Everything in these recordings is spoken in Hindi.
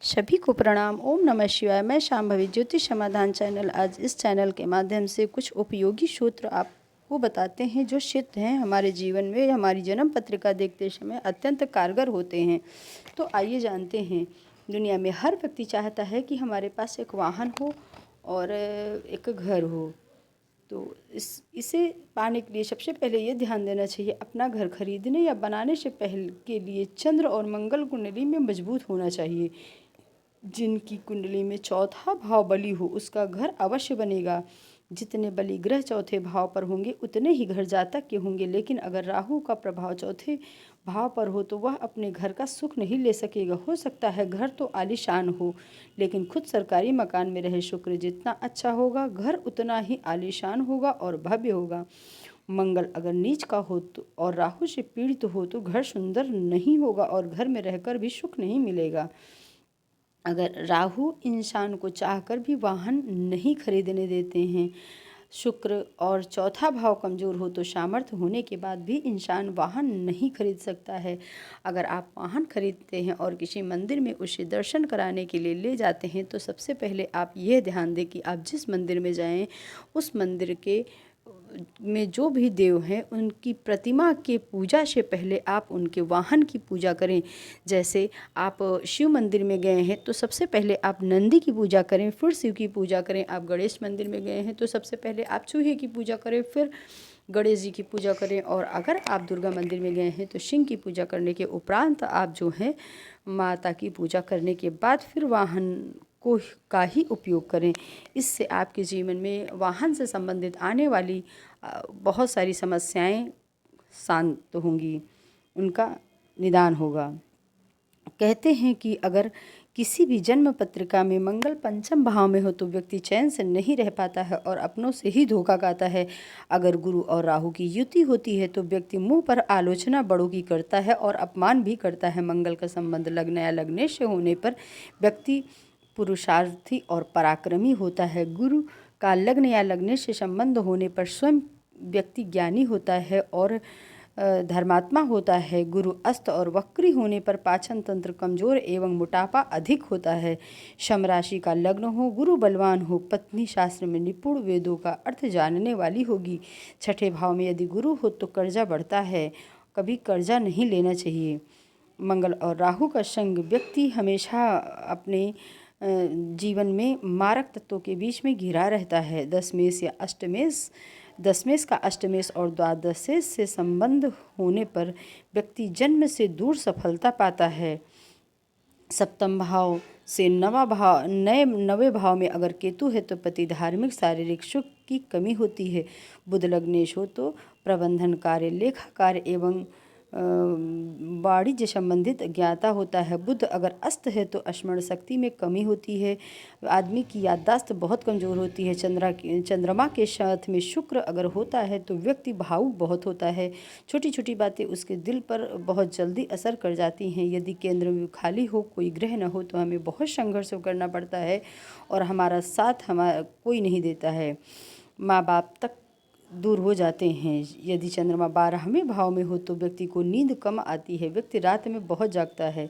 सभी को प्रणाम। ओम नमः शिवाय। मैं शांभवी ज्योतिष समाधान चैनल आज इस चैनल के माध्यम से कुछ उपयोगी सूत्र आपको बताते हैं जो सिद्ध हैं हमारे जीवन में हमारी जन्म पत्रिका देखते समय अत्यंत कारगर होते हैं। तो आइए जानते हैं। दुनिया में हर व्यक्ति चाहता है कि हमारे पास एक वाहन हो और एक घर हो। तो इसे पाने के लिए सबसे पहले ये ध्यान देना चाहिए, अपना घर खरीदने या बनाने से पहले के लिए चंद्र और मंगल कुंडली में मजबूत होना चाहिए। जिनकी कुंडली में चौथा भाव बली हो उसका घर अवश्य बनेगा। जितने बली ग्रह चौथे भाव पर होंगे उतने ही घर जातक के होंगे, लेकिन अगर राहु का प्रभाव चौथे भाव पर हो तो वह अपने घर का सुख नहीं ले सकेगा। हो सकता है घर तो आलीशान हो, लेकिन खुद सरकारी मकान में रहे शुक्र जितना अच्छा होगा घर उतना ही आलीशान होगा और भव्य होगा। मंगल अगर नीच का हो तो और राहु से पीड़ित हो तो घर सुंदर नहीं होगा और घर में रहकर भी सुख नहीं मिलेगा। अगर राहु इंसान को चाहकर भी वाहन नहीं खरीदने देते हैं, शुक्र और चौथा भाव कमज़ोर हो तो सामर्थ्य होने के बाद भी इंसान वाहन नहीं खरीद सकता है। अगर आप वाहन खरीदते हैं और किसी मंदिर में उसे दर्शन कराने के लिए ले जाते हैं तो सबसे पहले आप यह ध्यान दें कि आप जिस मंदिर में जाएं उस मंदिर के में जो भी देव हैं उनकी प्रतिमा के पूजा से पहले आप उनके वाहन की पूजा करें। जैसे आप शिव मंदिर में गए हैं तो सबसे पहले आप नंदी की पूजा करें, फिर शिव की पूजा करें। आप गणेश मंदिर में गए हैं तो सबसे पहले आप चूहे की पूजा करें, फिर गणेश जी की पूजा करें। और अगर आप दुर्गा मंदिर में गए हैं तो सिंह की पूजा करने के उपरांत आप जो है माता की पूजा करने के बाद फिर वाहन को का ही उपयोग करें। इससे आपके जीवन में वाहन से संबंधित आने वाली बहुत सारी समस्याएं शांत होंगी, उनका निदान होगा। कहते हैं कि अगर किसी भी जन्म पत्रिका में मंगल पंचम भाव में हो तो व्यक्ति चैन से नहीं रह पाता है और अपनों से ही धोखा खाता है। अगर गुरु और राहु की युति होती है तो व्यक्ति मुंह पर आलोचना बड़ों की करता है और अपमान भी करता है। मंगल का संबंध लग्न या लग्नेश से होने पर व्यक्ति पुरुषार्थी और पराक्रमी होता है। गुरु का लग्न या लग्नेश से संबंध होने पर स्वयं व्यक्ति ज्ञानी होता है और धर्मात्मा होता है। गुरु अस्त और वक्री होने पर पाचन तंत्र कमजोर एवं मोटापा अधिक होता है। शम राशि का लग्न हो, गुरु बलवान हो, पत्नी शास्त्र में निपुण, वेदों का अर्थ जानने वाली होगी। छठे भाव में यदि गुरु हो तो कर्जा बढ़ता है, कभी कर्जा नहीं लेना चाहिए। मंगल और राहु का संग व्यक्ति हमेशा अपने जीवन में मारक तत्वों के बीच में घिरा रहता है। दशमेश या अष्टमेश, दशमेश का अष्टमेश और द्वादशेश से संबंध होने पर व्यक्ति जन्म से दूर सफलता पाता है। सप्तम भाव से नवे भाव में अगर केतु है तो पति धार्मिक शारीरिक सुख की कमी होती है। बुध लग्नेश हो तो प्रबंधन कार्य, लेखा कार्य एवं वाणिज्य संबंधित ज्ञाता होता है। बुध अगर अस्त है तो स्मरण शक्ति में कमी होती है, आदमी की याददाश्त बहुत कमज़ोर होती है। चंद्रमा के साथ में शुक्र अगर होता है तो व्यक्ति भावुक बहुत होता है, छोटी छोटी बातें उसके दिल पर बहुत जल्दी असर कर जाती हैं। यदि केंद्र में खाली हो, कोई ग्रह न हो तो हमें बहुत संघर्ष करना पड़ता है और हमारा साथ हमारा कोई नहीं देता है, माँ बाप तक दूर हो जाते हैं। यदि चंद्रमा 12वें भाव में हो तो व्यक्ति को नींद कम आती है, व्यक्ति रात में बहुत जागता है।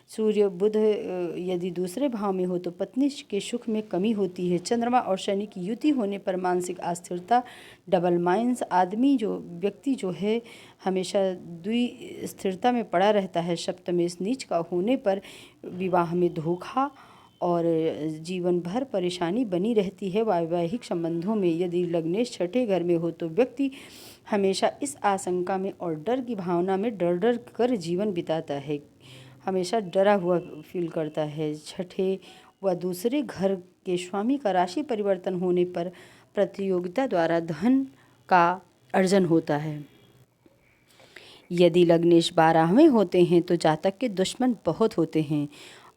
सूर्य बुध यदि दूसरे भाव में हो तो पत्नी के सुख में कमी होती है। चंद्रमा और शनि की युति होने पर मानसिक अस्थिरता, डबल माइंड्स, आदमी जो व्यक्ति जो है हमेशा स्थिरता में पड़ा रहता है। सप्तमेश नीच का होने पर विवाह में धोखा और जीवन भर परेशानी बनी रहती है। वैवाहिक संबंधों में यदि लग्नेश छठे घर में हो तो व्यक्ति हमेशा इस आशंका में और डर की भावना में डर डर कर जीवन बिताता है, हमेशा डरा हुआ फील करता है। छठे व दूसरे घर के स्वामी का राशि परिवर्तन होने पर प्रतियोगिता द्वारा धन का अर्जन होता है। यदि लग्नेश 12वें होते हैं तो जातक के दुश्मन बहुत होते हैं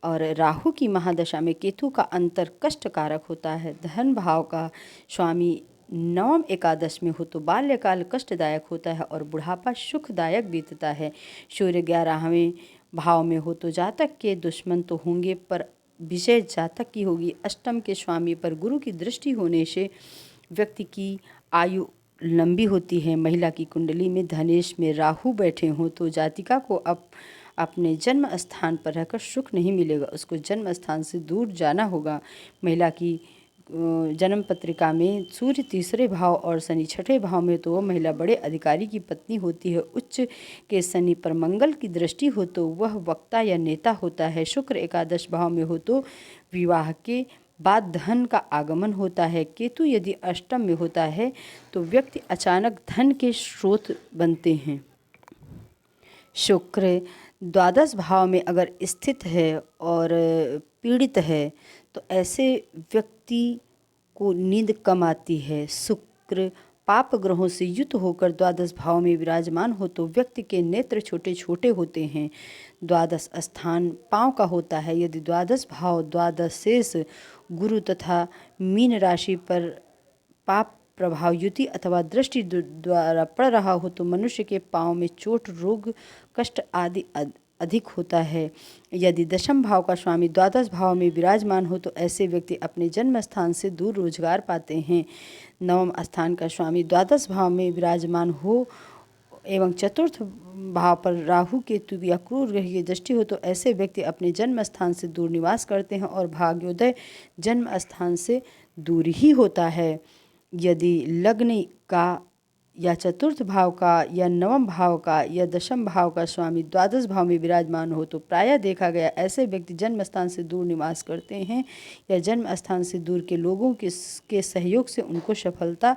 और राहु की महादशा में केतु का अंतर कष्टकारक होता है। धन भाव का स्वामी नवम एकादश में हो तो बाल्यकाल कष्टदायक होता है और बुढ़ापा सुखदायक बीतता है। सूर्य 11वें भाव में हो तो जातक के दुश्मन तो होंगे पर विजय जातक की होगी। अष्टम के स्वामी पर गुरु की दृष्टि होने से व्यक्ति की आयु लंबी होती है। महिला की कुंडली में धनेश में राहु बैठे हों तो जातिका को अपने जन्म स्थान पर रहकर सुख नहीं मिलेगा, उसको जन्म स्थान से दूर जाना होगा। महिला की जन्म पत्रिका में सूर्य तीसरे भाव और शनि छठे भाव में तो वह महिला बड़े अधिकारी की पत्नी होती है। उच्च के शनि पर मंगल की दृष्टि हो तो वह वक्ता या नेता होता है। शुक्र एकादश भाव में हो तो विवाह के बाद धन का आगमन होता है। केतु यदि अष्टम में होता है तो व्यक्ति अचानक धन के स्रोत बनते हैं। शुक्र द्वादश भाव में अगर स्थित है और पीड़ित है तो ऐसे व्यक्ति को नींद कम आती है। शुक्र पाप ग्रहों से युक्त होकर द्वादश भाव में विराजमान हो तो व्यक्ति के नेत्र छोटे छोटे होते हैं। द्वादश स्थान पाँव का होता है। यदि द्वादश भाव द्वादश शेष गुरु तथा मीन राशि पर पाप प्रभाव युति अथवा दृष्टि द्वारा पड़ रहा हो तो मनुष्य के पाँव में चोट, रोग, कष्ट आदि अधिक होता है। यदि दशम भाव का स्वामी द्वादश भाव में विराजमान हो तो ऐसे व्यक्ति अपने जन्म स्थान से दूर रोजगार पाते हैं। नवम स्थान का स्वामी द्वादश भाव में विराजमान हो एवं चतुर्थ भाव पर राहु, केतु या क्रूर ग्रह की दृष्टि हो तो ऐसे व्यक्ति अपने जन्म स्थान से दूर निवास करते हैं और भाग्योदय जन्म स्थान से दूर ही होता है। यदि लग्न का या चतुर्थ भाव का या नवम भाव का या दशम भाव का स्वामी द्वादश भाव में विराजमान हो तो प्रायः देखा गया ऐसे व्यक्ति जन्म स्थान से दूर निवास करते हैं या जन्म स्थान से दूर के लोगों के सहयोग से उनको सफलता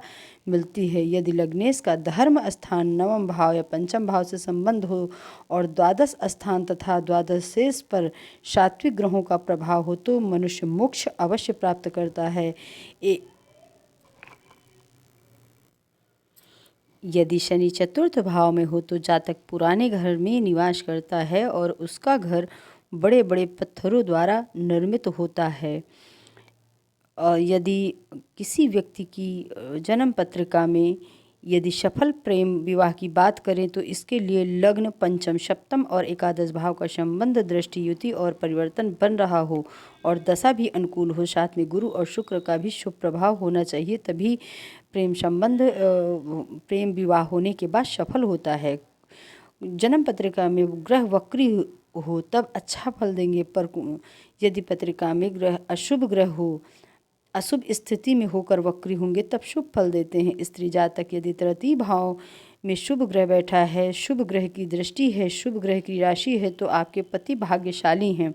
मिलती है। यदि लग्नेश का धर्म स्थान नवम भाव या पंचम भाव से संबंध हो और द्वादश स्थान तथा द्वादश शेष पर सात्विक ग्रहों का प्रभाव हो तो मनुष्य मोक्ष अवश्य प्राप्त करता है। यदि शनि चतुर्थ भाव में हो तो जातक पुराने घर में निवास करता है और उसका घर बड़े बड़े पत्थरों द्वारा निर्मित होता है। और यदि किसी व्यक्ति की जन्म पत्रिका में यदि सफल प्रेम विवाह की बात करें तो इसके लिए लग्न, पंचम, सप्तम और एकादश भाव का संबंध, दृष्टि, युति और परिवर्तन बन रहा हो और दशा भी अनुकूल हो, साथ में गुरु और शुक्र का भी शुभ प्रभाव होना चाहिए, तभी प्रेम संबंध प्रेम विवाह होने के बाद सफल होता है। जन्म पत्रिका में ग्रह वक्री हो तब अच्छा फल देंगे, पर यदि पत्रिका में ग्रह अशुभ ग्रह हो, अशुभ स्थिति में होकर वक्री होंगे तब शुभ फल देते हैं। स्त्री जातक यदि तृतीय भाव में शुभ ग्रह बैठा है, शुभ ग्रह की दृष्टि है, शुभ ग्रह की राशि है तो आपके पति भाग्यशाली हैं।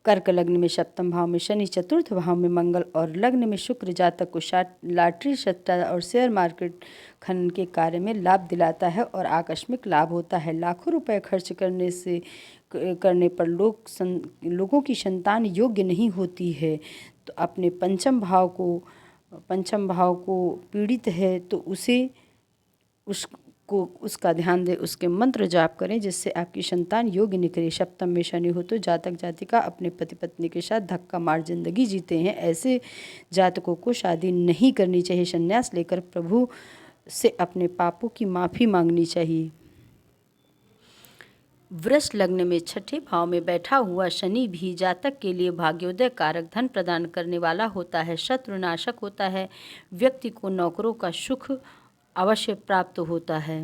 कर्क लग्न में सप्तम भाव में शनि, चतुर्थ भाव में मंगल और लग्न में शुक्र जातक को लॉटरी, सट्टा और शेयर मार्केट खनन के कार्य में लाभ दिलाता है और आकस्मिक लाभ होता है। लाखों रुपए खर्च करने पर लोगों की संतान योग्य नहीं होती है तो अपने पंचम भाव को पीड़ित है तो उसका ध्यान दें, उसके मंत्र जाप करें जिससे आपकी संतान योग्य निकले। सप्तम में शनि हो तो जातक जातिका अपने पति पत्नी के साथ धक्का मार जिंदगी जीते हैं। ऐसे जातकों को शादी नहीं करनी चाहिए, संन्यास लेकर प्रभु से अपने पापों की माफ़ी मांगनी चाहिए। वृष लग्न में छठे भाव में बैठा हुआ शनि भी जातक के लिए भाग्योदय कारक, धन प्रदान करने वाला होता है, शत्रुनाशक होता है। व्यक्ति को नौकरों का सुख अवश्य प्राप्त होता है।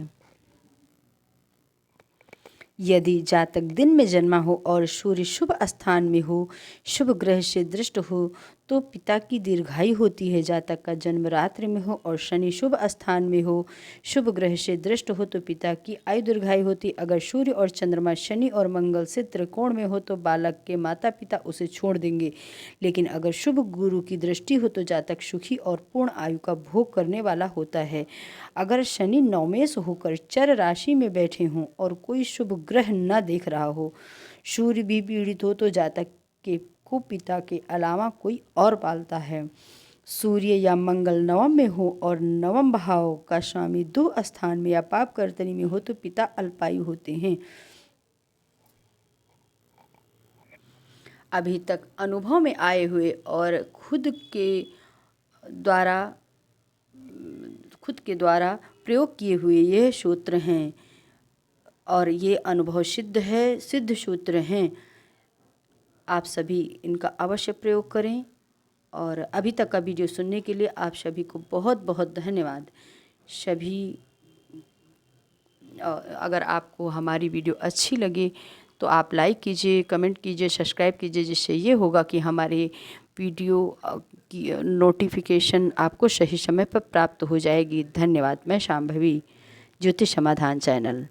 यदि जातक दिन में जन्मा हो और सूर्य शुभ स्थान में हो, शुभ ग्रह से दृष्ट हो तो पिता की दीर्घायु होती है। जातक का जन्म रात्रि में हो और शनि शुभ स्थान में हो, शुभ ग्रह से दृष्ट हो तो पिता की आयु दीर्घायु होती। अगर सूर्य और चंद्रमा शनि और मंगल से त्रिकोण में हो तो बालक के माता पिता उसे छोड़ देंगे, लेकिन अगर शुभ गुरु की दृष्टि हो तो जातक सुखी और पूर्ण आयु का भोग करने वाला होता है। अगर शनि नवमेश होकर चर राशि में बैठे हों और कोई शुभ ग्रह न देख रहा हो, सूर्य भी पीड़ित हो तो जातक के को पिता के अलावा कोई और पालता है। सूर्य या मंगल नवम में हो और नवम भाव का स्वामी दो स्थान में या पाप कर्तनी में हो तो पिता अल्पायु होते हैं। अभी तक अनुभव में आए हुए और खुद के द्वारा प्रयोग किए हुए यह सूत्र हैं और ये अनुभव सिद्ध सूत्र हैं। आप सभी इनका अवश्य प्रयोग करें और अभी तक का वीडियो सुनने के लिए आप सभी को बहुत बहुत धन्यवाद। अगर आपको हमारी वीडियो अच्छी लगे तो आप लाइक कीजिए, कमेंट कीजिए, सब्सक्राइब कीजिए, जिससे ये होगा कि हमारे वीडियो की नोटिफिकेशन आपको सही समय पर प्राप्त हो जाएगी। धन्यवाद। मैं शांभवी, ज्योतिष समाधान चैनल।